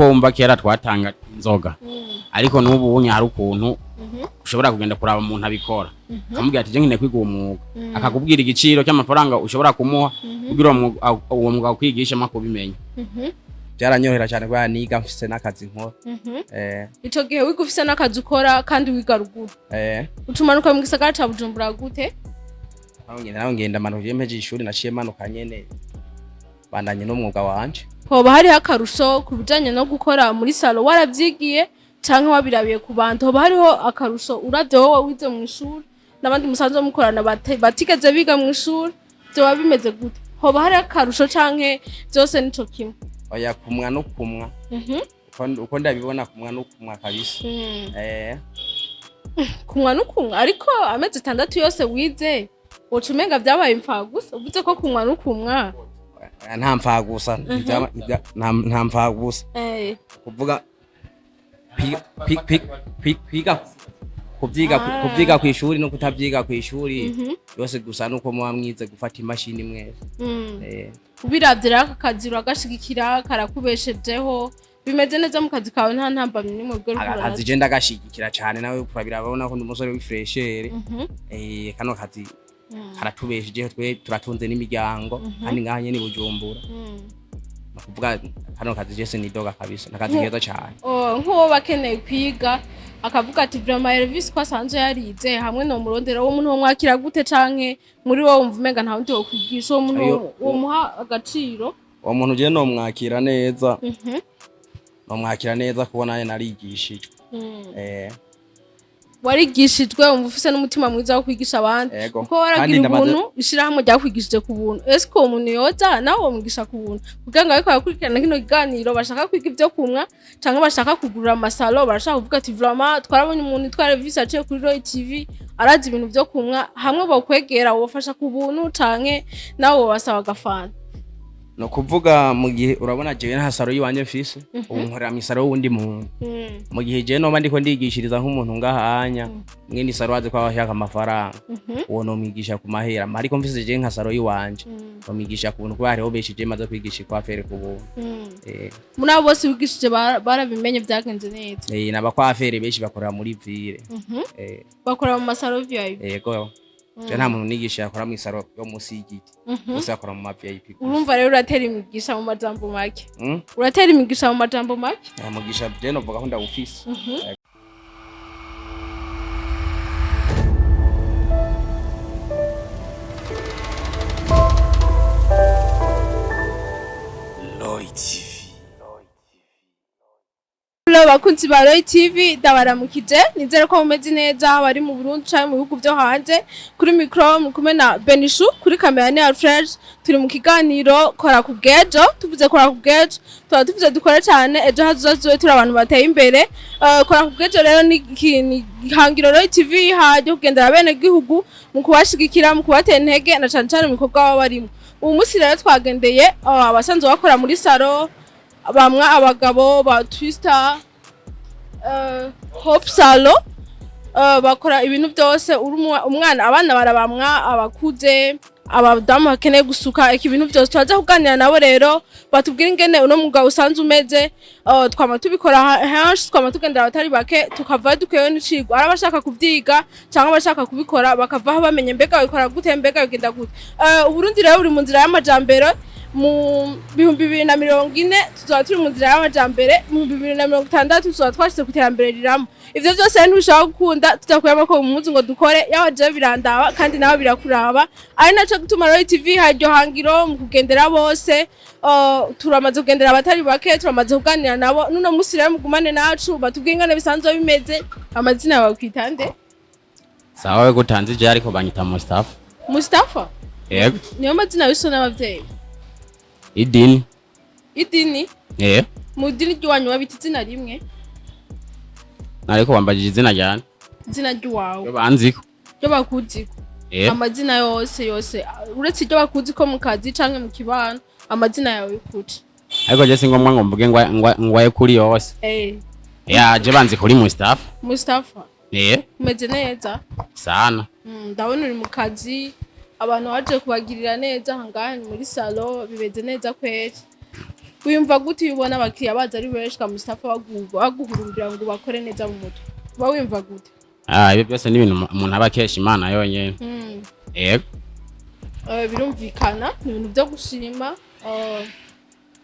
nuko wumva kera twatanga inzoga ariko n'ubu unya hari ukuntu ushobora kugenda kuraba umuntu abikora akamubwira ati je nkine kwiga umwuga akakubwira igiciro cy'amafaranga ushobora kumuha kugira uwo mwuga kwigisha makubimenya byaranyohera cyane kwa niga mfise n'akazi nkora ico gihe wiga ufise n'akazi ukora kandi wiga ruguru utumanuka mu gisagara ca Bujumbura gute naho ngenda manuka mpeje ishuri naciye manuka nyene bandanye n'umwuga wanje hoba hari akarusho kubijanye no gukora muri salo waravyigiye canke wabirabiye ku bantu hoba hariho akarusho uravye wowe wize mu ishuri nabandi musanzwe mukorana batigeze biga mu ishuri byo bimeze gute hoba hari akarusho canke byose nico kimwe oya kumwa no kumwa uko ndabibona kumwa no kumwa kabisa kumwa no kumwa ariko amezi 6 yose wize ucumenga byabaye impfagusa uvuze ko kumwa no kumwa nta mpfagusa nta mpfagusa kuvuga kubyiga ku ishuri no kutabyiga ku ishuri yose gusa nuko muba mwize gufata imashini mwese ubiravye raka kazi uragashigikira karakubeshejeho bimeze neza mu kazi kawe nta ntambamye nimwe bwo rukora akazi je ndagashigikira cyane nawe kurabirabona ko umusore w'ifreshere kano kazi karatubeshejeho twe turatunze n'imiryango kandi nganye ni Bujumbura kuvuga kano kazi je sinidoga kabisa nakazi keza cyane nko bakeneye kwiga akavuga ati vraiment Elvis ko asanzwe yarize hamwe no murondera wo muntu mwakira gute canke muri wo wumva umenga nta wundi wo kwigisha wo muntu wo muha agaciro uwo muntu je no mwakira neza no mwakira neza kubona naye narigishijwe warigishijwe umva ufise n'umutima mwiza wo kwigisha abandi kuko waragira ubuntu bishira hamwe rya kwigishije ku buntu eske umuntu yoza nawe umwigisha ku buntu kugira ngo ariko yakurikirana kino kiganiro bashaka kwiga ibyo kumwa canke bashaka kugurura amasalo barashaka kuvuga ati vraiment twarabonye umuntu tware visa aciye kuri Roy TV arazi ibintu byo kumwa hamwe bokwegera wofasha ku buntu canke nawe wasaba gafana no kuvuga mu gihe urabona jewe nta saro yiwanje mfise ubu nkorera misaro wundi muntu mu gihe je no bandiko ndigishiriza nk'umuntu ngahanya mwe ni saro waze kwa bashaka amafaranga uwo no mwigisha ku mahera ariko mfise je nka saro yiwanje no mwigisha ku buntu kuba hariho beshije maze kwigisha kwa fere ku buntu muri abo bose wigishije barabimenye byagenze neza naba kwa fere beshi bakorera muri ville bakorera mu masaro VIP yego je nta muntu nigisha yakora mu isaro yo musi y'igiti bose yakora mu VIP urumva rero uratera imigisha mu majambo make uratera imigisha mu majambo make mugisha je no vuga ko ndawufise bakunzi ba Roy TV dabaramukije nizere ko mumeze neza bari mu Burundi cyane mu bihugu byo hanze kuri micro mukume na Benishu kuri kamera ni Alfred turi mu kiganiro kora ku bwejo tuvuze kora ku bwejo tuvuze dukora cyane ejo hazozoe turi abantu bateye imbere kora ku bwejo rero ni ihangiro Roy TV haje kugendera bene gihugu mu kubashigikira mu kubatera intege na cyane mu bikorwa baba barimo ubu munsi rero twagendeye abasanzwe bakora muri salo bamwe abagabo ba Twister Hope Salo bakora ibintu byose umwana abana barabamwa abakuze abadamu bakeneye gusuka ibintu byose twaje kuganira nabo rero batubwira ingene uno mugabo usanzwe umeze twama tubikora henshi twama tugendera abatari bake tukava dukeyo n'icigwa arabashaka kuvyiga cyangwa bashaka kubikora bakavaho bamenye mbega bikora gute mbega bigenda gute Uburundi rero buri mu nzira y'amajambere mu 2040 tuzoba turi mu nzira y'amajambere mu 2060 tuzoba twashitse kuterambere riramo ivyo byose ntibishaka gukunda tutakuyama ko mu munsi ngo dukore yaje birandaba kandi nawe birakuraba ari naco gutuma Roy TV haryo hangiro mu kugendera bose turamaze kugendera abatari bake turamaze kuganira nabo nuno musi rero mugumane nacu batubwiye ingane bisanzwe bimeze amazina yawe kwitande sawa we gutanze je ariko banyita Mustafa yego niyo mazina y'isona abavyeyi idini mu dini ry'wanyu wabita izina rimwe nariko bambajije izina ryane izina ry'wawe yo banziko yo bakuziko amazina yose uretse iryo bakuziko mu kazi canke mu kibano amazina yawe y'ukuri ariko je singomwa ngo mvuge ngwaye kuri yose je banzi kuri Mustafa umeze neza sana ndabona uri mu kazi abantu baje kubagirira neza hangahe muri salo bibeze neza kweri wiyumva gute iyo ubona abakiriya baza ari benshi Mustafa baguhurumbira ngo bakore neza mu mutwe uba wiyumva gute? Ibyo byose ni ibintu umuntu aba akesha Imana yonyene. Yego birumvikana ni ibintu byo gushima.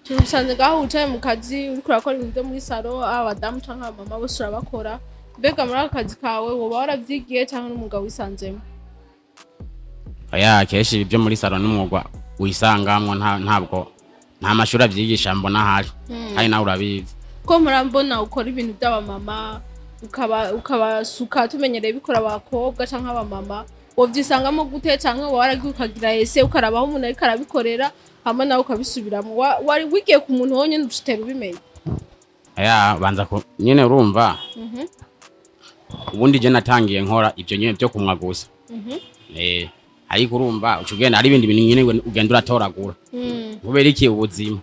Tusanze ngaho wicaye mu kazi uriko urakora ibintu byo muri salo abadamu canke abamama bose urabakora, mbega muri aka kazi kawe woba waravyigiye canke n'umwuga wisanzemo? Kenshi ibyo muri salo n'umwuga wisangamwo ntabwo nta mashuri avyigisha mbona ahari, kandi nawe urabizi ko murambona ukora ibintu by'abamama ukabasuka tumenyereye bikora abakobwa canke abamama, wovyisangamo gute canke waragiye ukagira ese ukarabaho umuntu ariko arabikorera hama nawe ukabisubiramo? Wari wigiye ku muntu wonyene ucitera ubimenye? banza ko nyene urumva. Ubundi je natangiye nkora ibyo nyene byo kumwa gusa. Ariko urumva ucugenda ari ibindi bintu nyene ugenda uratoragura kubera iki ubuzima.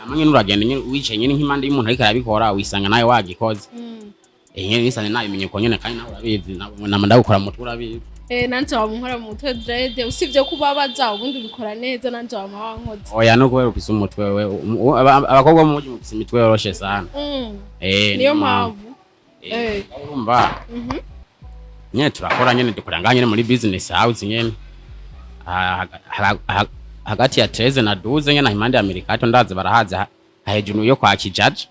Hamwe n'uragenda nyene wicaye nyene nk'imande y'umuntu ariko arabikora wisanga nawe wagikoze. Nyene nisane nabimenye ko nyene kandi nawe urabizi nama ndagukora mu mutwe urabizi. Nanje wamunkora mu mutwe dread usivye kubabaza ubundi ubikora neza nanje wamuhankoze. Oya no kubera ufise umutwe wewe abakobwa mu mufise imitwe yoroshe sana. Niyo mpamvu. Urumva nyene turakora nyene dukora nganye muri business house nyene hagati ya 13 na 12 nyene impande ya Amerika ndaze barahaza hejuru yo kwa kijaji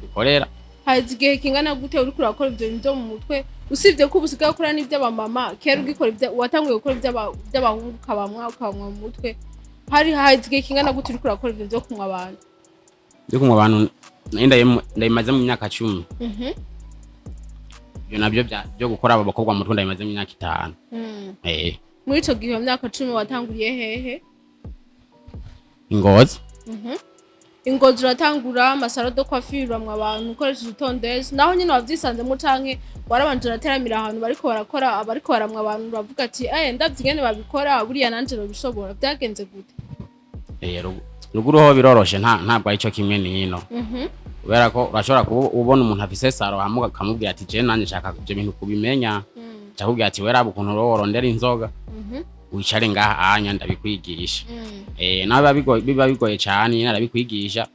dukorera. Hazi gihe kingana gute uri kurakora ibyo bintu mu mutwe usivye ko ubusigaye ukora n'ivy'abamama kera ugikora ibyo watanguye gukora iby'abahungu ukabamwa mu mutwe hari hazi gihe kingana gute uri kurakora ibyo byo kumwa abantu? Ndayimaze mu myaka 10. Ibyo nabyo byo gukora abakobwa mu mutwe ndayimaze mu myaka 5. Muri ico gihe mu myaka 10 watanguriye hehe? Ingozi. Ingozi uratangura amasaro do kwafirwa mu abantu ukoresheje itondezi naho nyine wavyisanzemo canke warabanje urateramira ahantu bariko barakora abariko baramwa abantu uravuga ati ndavyigene babikora buriya nanje babishobora byagenze gute? Ruguru ho biroroshe ntabwo ari cyo kimwe nino. Kubera ko urashobora kubona umuntu afise saro hamuga kamubwira ati je nanje nshaka ibyo bintu kubimenya. Cyakubwira ati wera bukuntu rorondera inzoga. Wicare ngaha anya ndabikwigisha. Biba bigoye cyane narabikwigisha.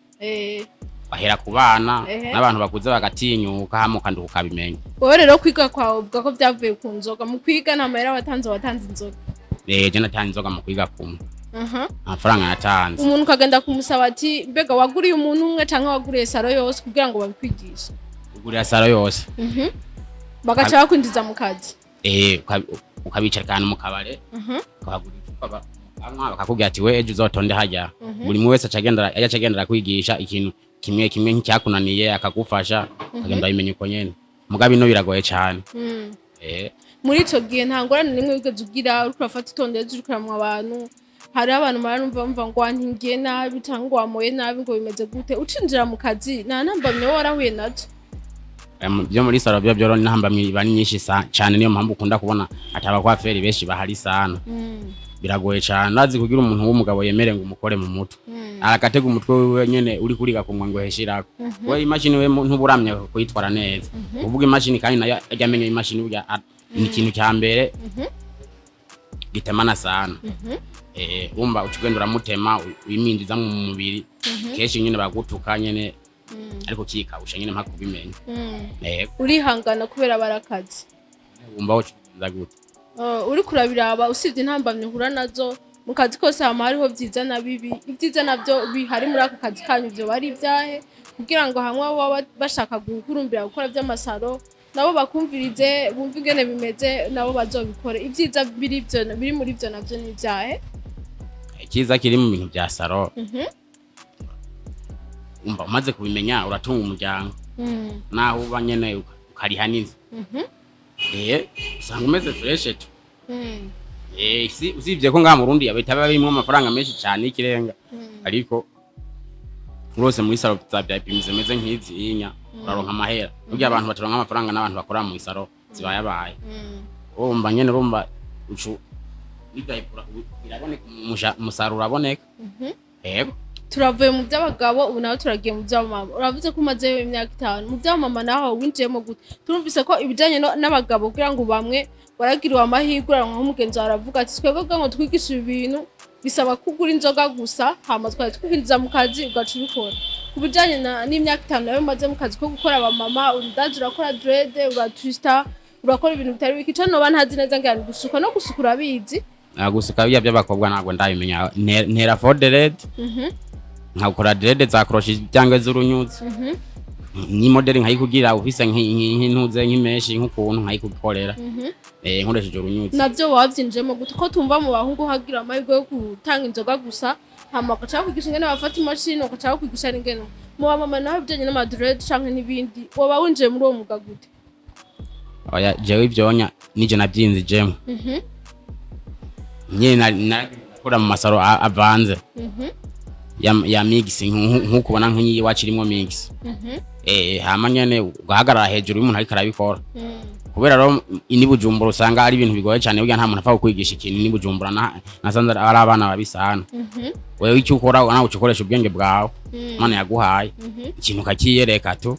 Bahera ku bana n'abantu bakuze bagatinyuka hamuka ndukabimenya. Wowe rero kwiga kwawe uvuga ko byavuye ku nzoga mu kwiga nta mahera watanze inzoga? Je natanze inzoga mu kwiga kumwe. Amafaranga yatanze. Umuntu kagenda kumusaba ati mbega waguriye umuntu umwe canke waguriye saro yose kugira ngo babikwigishe? Uguriye saro yose. Bagaca bakwinjiza mu kazi. Ukabicara kandi mu kabare. Ukagura bakakubwira ati we ejo uzotonde hajya. Buri mu wese acagenda kwigisha ikintu kimwe nk'icyakunaniye akagufasha akagenda bimenye uko nyene. Mugabe ino biragoye cyane. Muri ico gihe nta ngorane nimwe wigeze ugira uriko urafata itondezi uriko uramwa abantu, hari abantu baranumva ngo wantingiye nabi cyangwa wamoye nabi ngo bimeze gute ucinjira mu kazi nta ntambamye warahuye nazo? Byo muri saro byo ntambamye bani nyinshi cyane niyo mpamvu ukunda kubona ataba kwa feri benshi bahari sana. Biragoye cyane nazi kugira umuntu w'umugabo yemere ngo umukore mu mutwe. Arakatega umutwe wewe nyene uri kuriga kumwa ngo heshirako. We imagine we ntuburamye kuyitwara neza. Uvuga imagine kandi nayo ajyamenye imagine burya ni ikintu cya mbere gitemana sana. Umba ucugenda uramutema uyimindiza mu mubiri keshi nyene bagutuka nyene ariko kikabusha nyene mpaka kubimenya. Urihangana kubera barakazi. Umba ucuza gute? Uri kurabiraba usivye ntambamye hura nazo mu kazi kose hama hariho vyiza na bibi. Ivyiza navyo bihari muri aka kazi kanyu byo bari byahe kugira ngo hamwe baba bashaka gukurumbira gukora by'amasaro nabo bakumvirize bumva ingene bimeze nabo bazobikore. Ivyiza biri muri byo navyo ni byahe? Ikiza kiri mu bintu bya saro. Umba umaze kubimenya uratunga umuryango. Naho uba nyene ukariha n'inzu. Usanga umeze fresh tu. Usibye ko ngaha mu Burundi abitaba birimo amafaranga menshi cyane ikirenga. Ariko rwose muri saro zabyapimize meze nk'izinya uraronka amahera. Burya abantu bataronka amafaranga n'abantu bakora mu saro zibayabaye. Umba nyene urumva ucu biraboneka umusaruro uraboneka. Yego turavuye mu by'abagabo ubu naho turagiye mu by'abamama. Uravuze ko umaze imyaka 5 mu by'abamama naho winjiyemo gute? Turumvise ko ibijanye n'abagabo kugira ngo bamwe baragiriwe amahirwe aranka nk'umugenzi aravuga ati twebwe ngo twigisha ibintu bisaba kugura inzoga gusa hama twari twinjiza mu kazi ugaca ubikora ku bijanye n'imyaka 5 nayo maze mu kazi ko gukora abamama urudaje urakora dread uratwista urakora ibintu bitari bikica no bantazi neza ngani gusuka no gusukura bizi gusuka bya by'abakobwa ntabwo ndabimenya ntera for dread nkakora dread za crochet cyangwa z'urunyuzi ni modeli nkayikugira ufise nk'intuze nk'imeshi nk'ukuntu nkayikukorera nkoresheje urunyuzi navyo wavyinjemo gute ko tumva mu bahungu hagira amahirwe yo gutanga inzoga gusa hama ugaca kwigisha ingene bafata imashini ugaca kwigisha n'ingene mu bamama naho bijanye n'amadread canke n'ibindi woba winjiye muri uwo mwuga gute oya jewe ivyonya nije navyinze jemo nyene nakora mu masaro avanze ya mix nk'ukubona nk'iyi wacirimo mix hama nyene ugahagarara hejuru y'umuntu ariko arabikora kubera rero ini Bujumbura usanga ari ibintu bigoye cyane burya nta muntu apfa kukwigisha ikintu ni Bujumbura nasanze ari abana babisana wewe icyo ukora nawe ukoresha ubwenge bwawe Mana yaguhaye ikintu kakiyereka tu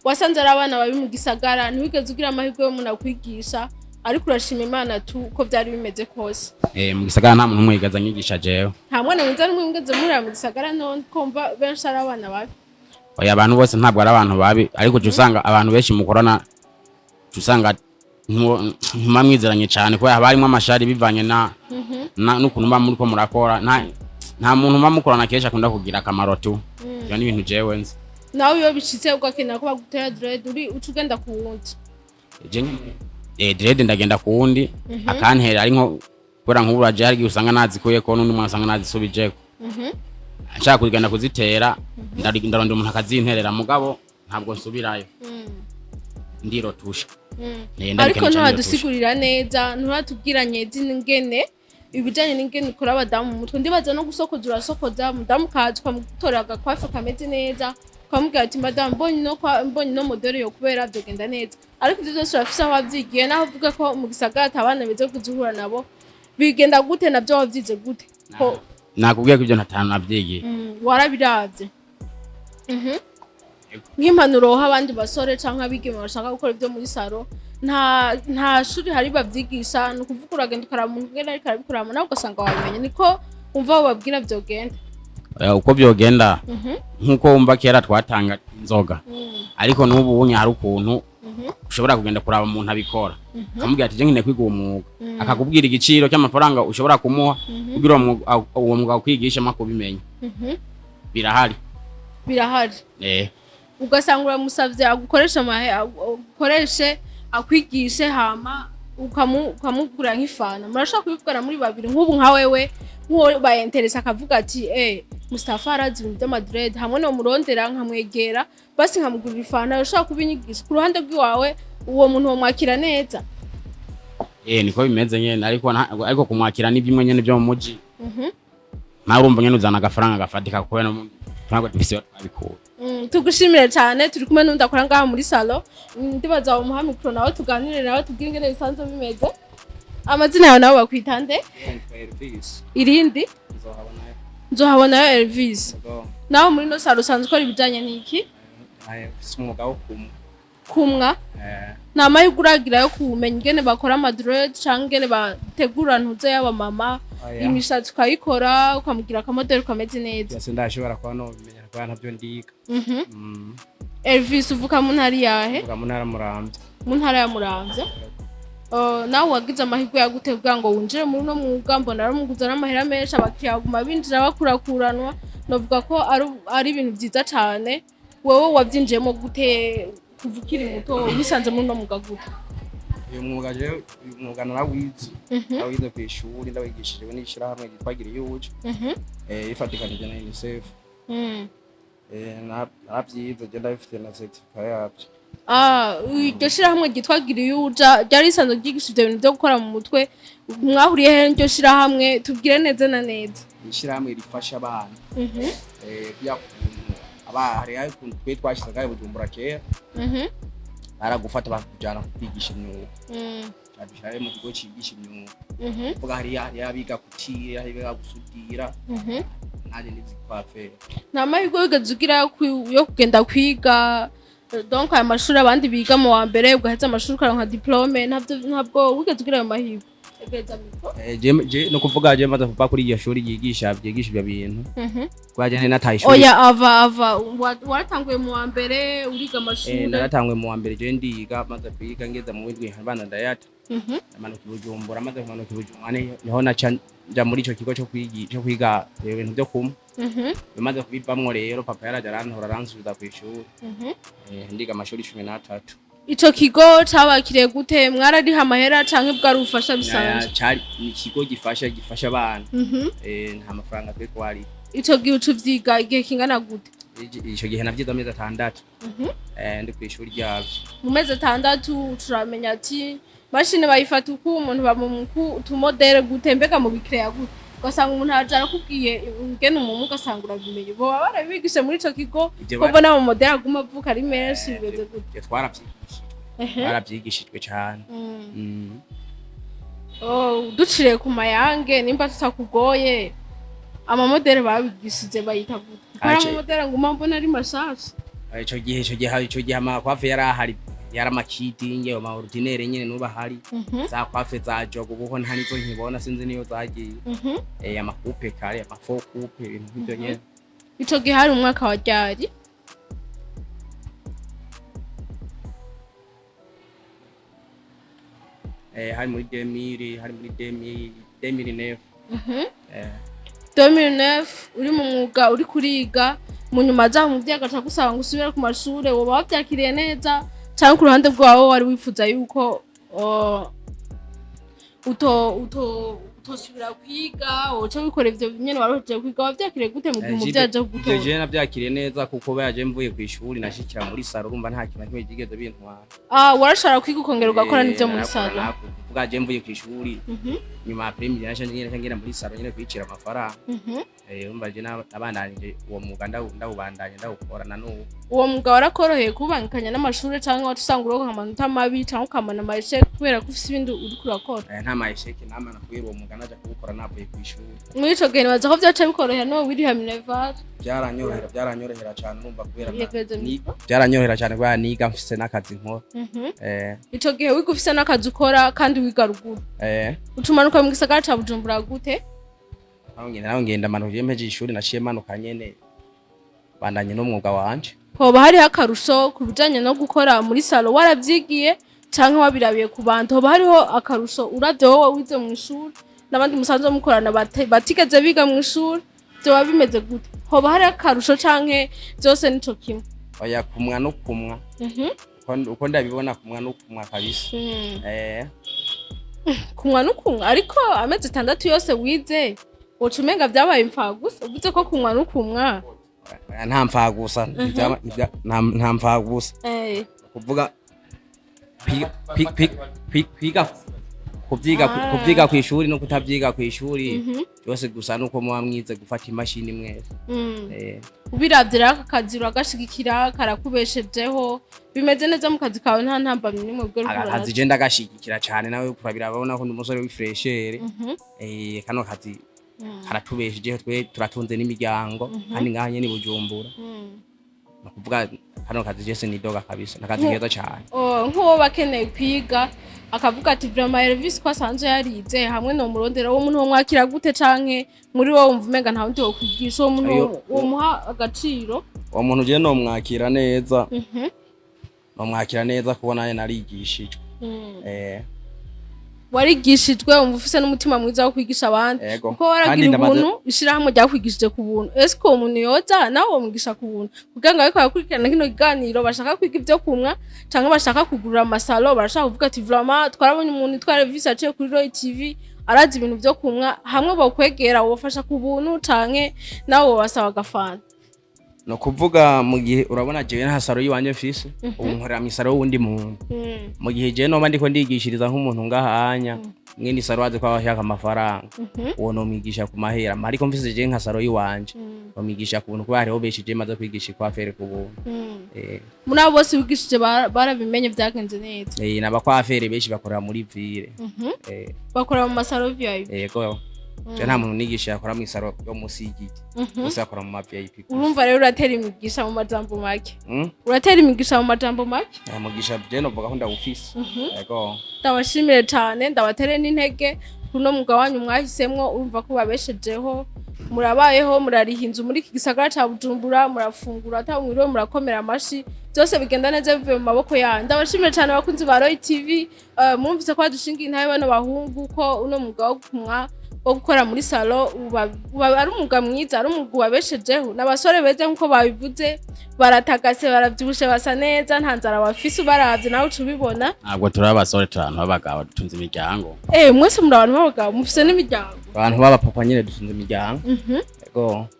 wasanze ari abana babi mu gisagara ntiwigeze ugira amahirwe yo umuntu akwigisha ariko urashima Imana tu ko byari bimeze kose mu gisagara nta muntu umwigaza anyigisha jewe nta mwana mwiza n'umwigeze muri mu gisagara none komva benshi ari abana babi oya abantu bose ntabwo ari abantu babi ariko usanga abantu benshi mukorana usanga ntumamwizeranye cyane ko habarimo amashari bivanye n'ukuntu mba muri ko murakora nta muntu mba mukorana kenshi akunda kugira akamaro tu iyo ni ibintu jewe nzi nawe iyo bishitse ugakenera ko bagutera dread uri ucugenda ku wundi dread ndagenda ku wundi akantera ari nko kubera nk'uburaje hari usanga nazikuye ko n'undi mwana usanga nazisubijeko nshaka kugenda kuzitera ndarondera umuntu akazinterera mugabo ntabwo nsubirayo ndirotusha ariko ntadusigurira neza nturatubwira nyezi n'ingene ibijanye n'ingene ukora abadamu mu mutwe ndibaza no gusokoza urasokoza mudamu kazi ukamutorera agakwafe kameze neza ukamubwira ati madamu mbonye no modeli yo kubera byogenda neza ariko ivyo vyose urafise aho wavyigiye naho uvuga ko mu gisagara atabana beze kuzuhura nabo bigenda gute navyo wavyize gute nakubwiye ko ivyo ntatanu navyigiye warabiravye nk'impanuro abandi basore canke abigeme bashaka gukora ibyo muri saro nta shuri hari bavyigisha no kuvuga uragenda ukara mu ngene ariko arabikoramo nawe ugasanga wabimenye niko umva babwira byogenda uko byogenda nkuko wumva kera twatanga inzoga ariko n'ubu bunye hari ukuntu ushobora kugenda kuraba umuntu abikora akamubwira ati je nkine kwiga uwo mwuga akakubwira igiciro cy'amafaranga ushobora kumuha kugira uwo mwuga ukwigisha makubimenya birahari ugasanga uramusavye agukoreshe akwigishe hama ukamugura nk'ifana murashaka kubikora muri babiri nk'ubu nka wewe nk'uwo bayenteresa akavuga ati Mustafa arazi ibintu by'amadread hamwe no murondera nkamwegera basi nkamugurira ifana urashaka kubinyigisha ku ruhande rw'iwawe uwo muntu wamwakira neza niko bimeze nyene ariko kumwakira n'ibyimwe nyene byo mu muji nawe urumva nyene uzana agafaranga gafatika kubera ntabwo dufise abikura tugushimire cyane turi kumwe n'undi akora ngaha muri salo ndibaza wa muha micro nawe tuganire nawe tubwire ingene bisanzwe bimeze amazina yawe nawe bakwitande irindi nzohabonayo Elvis nawe muri no salo usanzwe ukora ibijanye n'iki umwuga wo kumwa nta mahirwe uragira yo kumenya ingene bakora amadread canke ingene bategura ntuze y'abamama imishatsi ukayikora ukamugira akamodeli kameze neza ndashobora kuba no bimenya kwa ntabyo ndiga Elvis uvuka mu ntara yahe mu ntara Muramvya mu ntara ya Muramvya nawe wagize amahirwe yagutegura ngo winjire muri no mwuga mbona aramuguza n'amahera menshi abakiriya baguma binjira bakurakuranwa novuga ko ari ibintu byiza cyane wowe wabyinjiyemo gute kuvukira muto wisanze muri no mwuga gute uyu mwuga je umwuga narawize nawize ku ishuri ndawigishije n'ishira hamwe gitwagira yuje ifatikanije na UNICEF narabyize je ndabifite na certificate yabyo iryo shira hamwe gitwagira yuje ryari isanzwe ryigisha ibyo bintu byo gukora mu mutwe mwahuriye he iryo shira hamwe tubwire neza na neza ishira hamwe rifasha abana hari ayo twe twashizaga Bujumbura kera aragufata bakujana kwigisha imyuga abishare mu kigo cigisha imyuga vuga hari abiga kutira abiga gusudira nari nizikwafe nta mahirwe wigeze ugira yo kugenda kwiga donc aya mashuri abandi biga mu wa mbere ugaheza amashuri ukaronka diplome ntabwo wigeze ugira ayo mahirwe je no kuvuga je maze kuva kuri iyo shuri yigisha ibyo bintu kwaje nataye ishuri oya ava waratanguye mu wa mbere uriga amashuri naratanguye mu wa mbere je ndiga maze kwiga ngeze mu windwi abana ndayata amanuka Bujumbura maze kumanuka Bujumbura niho naca muri ico kigo cyo kwiga ibintu byo kumwa bimaze kubivamwo rero papa yaraje arantora aransubiza ku ishuri ndiga amashuri 13. Ico kigo cabakiriye gute mwarariha amahera canke bwari ubufasha bisanzwe? Cari ni ikigo gifasha abana nta mafaranga twe kwari. Ico gihe ucuvyiga igihe kingana gute? Ico gihe navyiga amezi 6 ndi ku ishuri ryavyo. Mu mezi 6 turamenya ati mashine bayifata uko umuntu bamuku utumodere gute mbega mu bikreya gute ugasanga umuntu aje arakubwiye ngene umuntu ugasanga urabimenye bo barabigisha muri ico kigo ko bona mu modere aguma avuka ari menshi bigeze gute twaravyigishijwe cyane. Ducire ku mayange nimba tutakugoye amamodere babigishije bayita gute para amamodere nguma mbona ari mashasha ico gihe amakwafe yarahari yaramakidinge ama ordinaire nyene nuba hari za kwafe za jogo kuko nta nizo nkibona sinzi niyo zagiye amakupe kare amafokupe ibintu byo nyene. Ico gihe hari umwaka wa ryari? Hari muri 2000 hari muri 2009 2009 uri mu mwuga uri kuriga mu nyuma za mu vyagaca gusaba ngo usubire ku mashure woba wavyakiriye neza cyangwa ku ruhande rwawe wari wifuza yuko utosubira kwiga oca wikora ivyo nyene waroje kwiga wavyakiriye gute mu gihe byaje gutora? Je navyakiriye neza kuko baje mvuye ku ishuri nashikira muri saro urumva nta kintu kimwe gigeze bintwara. Warashara kwiga ukongera ugakora n'ivyo muri saro? Kuvuga je mvuye ku ishuri nyuma ya premier nyene muri saro nyene kwicira amafaranga urumva je nabandanije uwo mwuga ndawubandanya ndawukora na n'ubu. Uwo mwuga warakoroheye kubangikanya n'amashuri canke watusanga uronka amanota mabi canke ukamana amayesheke kubera ko ufise ibindi uriko urakora? Nta mayesheke namana kubera uwo mwuga naje kuwukora navuye ku ishuri. Muri ico gihe nibaza ko vyaca bikorohera no wiriha minerval? Byaranyorohera cyane urumva kubera byaranyorohera cyane kubera niga mfise n'akazi nkora. Ico gihe wiga ufise n'akazi ukora kandi wiga ruguru utumanuka mu gisagara ca Bujumbura gute? Naho ngenda manuka mpeje ishuri naciye manuka nyene bandanye n'umwuga wanje. Hoba hari akarusho ku bijanye no gukora muri salo waravyigiye canke wabirabiye ku bantu? Hoba hariho akarusho uravye wowe wize mu ishuri n'abandi musanzwe mukorana batigeze biga mu ishuri byo bimeze gute? Hoba hari akarusho canke byose nico kimwe? Oya kumwa no kumwa uko ndabibona kumwa no kumwa kabisa. Kumwa no kumwa ariko amezi 6 yose wize ucumenga vyabaye impfagusa uvuze ko kumwa no kumwa nta mpfagusa nta mpfagusa kuvuga kuvyiga ku ishuri no kutavyiga ku ishuri byose gusa nuko muba mwize gufata imashini mwese. Ubiravye raka kazi uragashigikira karakubeshejeho bimeze neza mu kazi kawe nta ntambamye nimwe bwo rukora? Akazi je ndagashigikira cyane nawe kurabira babona ko umusore w'ifreshere kano kazi karatubeshejeho twe turatunze n'imiryango kandi nganye ni Bujumbura nakuvuga kano kazi je sinidoga kabisa nakazi keza cyane. Nkuwo bakeneye kwiga akavuga ati vraiment Elvis ko asanzwe yarize hamwe no murondera wo muntu mwakira gute canke muri wo wumva umenga nta wundi wo kwigisha wo muntu wo muha agaciro? Uwo muntu je no mwakira neza no mwakira neza kubona naye narigishijwe. Warigishijwe umva ufise n'umutima mwiza wo kwigisha abandi kuko waragira ubuntu ishirahamwe rya kwigishije ku buntu. Ese ko umuntu yoza nawe umwigisha ku buntu kugira ngo ariko yakurikirana kino kiganiro bashaka kwiga ivyo kumwa canke bashaka kugurura amasalo barashaka kuvuga ati vraiment twarabonye umuntu tware visa aciye kuri Roy TV arazi ibintu vyo kumwa hamwe bokwegera wofasha ku buntu canke nawe wasaba gafana? No kuvuga mu gihe urabona jewe nta saro yiwanje mfise ubu nkorera misaro wundi muntu mu gihe je no bandiko ndigishiriza nk'umuntu ngahanya mwene saro waze kwa bashaka amafaranga uwo no mwigisha ku mahera ariko mfise je nka saro yiwanje no mwigisha ku buntu kuba hariho beshije maze kwigisha kwa fere ku buntu. Muri abo bose wigishije barabimenye vyagenze neza? Naba kwa fere beshi bakorera muri ville bakorera mu masaro VIP? Yego je nta muntu nigisha yakora mu isaro yo musi y'igiti bose yakora mu VIP. Urumva rero uratera imigisha mu majambo make? Uratera imigisha mu majambo make? Mugisha je no vuga ko ndawufise. Yego ndabashimire cyane ndabatere n'intege kuno mwuga wanyu mwahisemwo urumva ko babeshejeho murabayeho murariha inzu muri iki gisagara ca Bujumbura murafungura ata mwiriwe murakomera amashi byose bigenda neza bivuye mu maboko yanyu ndabashimiye cyane abakunzi ba Roy TV mwumvise ko badushingiye intahe bano bahungu ko uno mwuga wo kumwa wo gukora muri salo ari umwuga mwiza ari umwuga wabeshejeho n'abasore beze nkuko babivuze baratagase baravyibushe basa neza nta nzara bafise ubaravye nawe ucubibona ntabwo turi abasore cyane b'abagabo dutunze imiryango mwese muri abantu b'abagabo mufise n'imiryango abantu b'abapapa nyine dusunze imiryango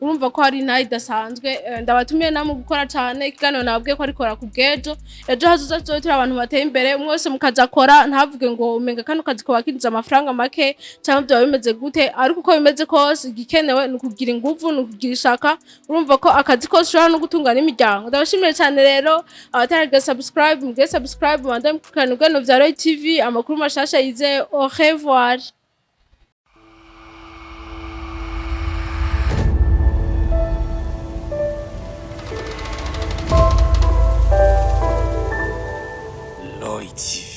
urumva ko hari intahe idasanzwe ndabatumiye namwe gukora cyane ikiganiro nabwiye ko arikora ku bw'ejo ejo hazoza turi abantu bateye imbere umwe wese mukaza akora ntavuge ngo umenga kano kazi ko bakinjiza amafaranga make cyangwa byaba bimeze gute ariko uko bimeze kose igikenewe ni ukugira ingufu ni ukugira ishaka urumva ko akazi kose ushobora no gutunga n'imiryango ndabashimiye cyane rero abataraga subscribe mugire subscribe manda mukana ubwano vya Roy TV amakuru mashasha yize au revoir. Roy TV.